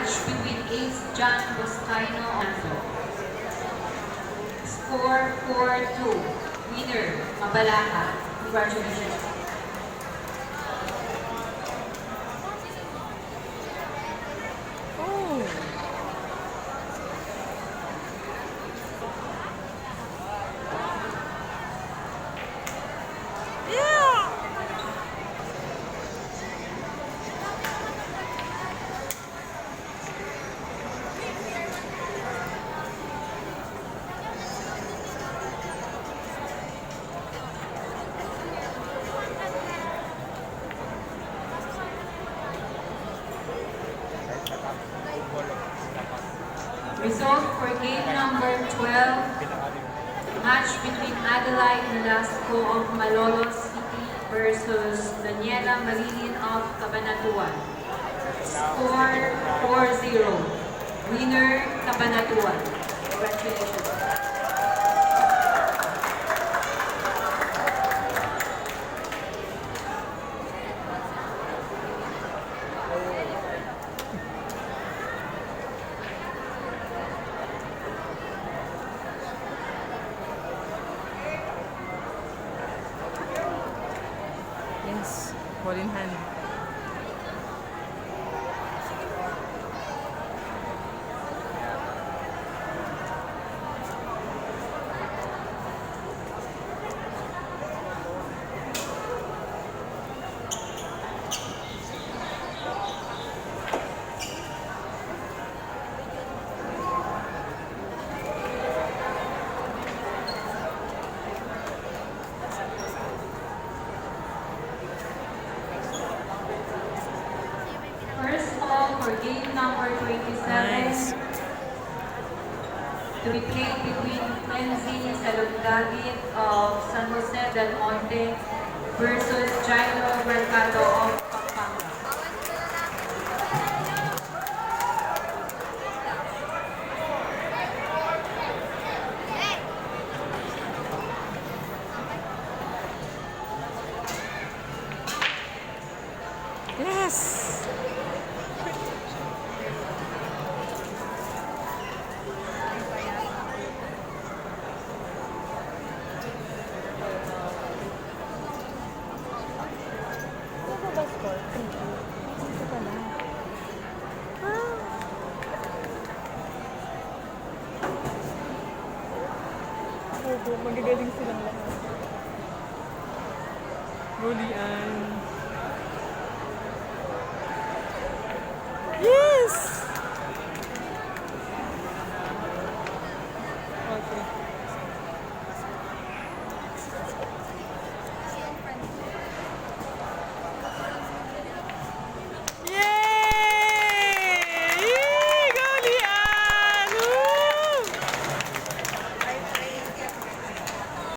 match between Ace John Boscaino and Score 4-2. Winner, Mabalaca. Congratulations. Result for game number 12, match between Adelaide Velasco of Malolos City versus Daniela Marilin of Cabanatuan. Score 4-0. Winner, Cabanatuan. Congratulations. Yes, ball in hand. For game number 27, Nice. to be played between Enzi Salugdagit of San Jose del Monte versus Jairo Mercado of Pampanga. Yes. Magagaling silang lahat. Bulian. Yes!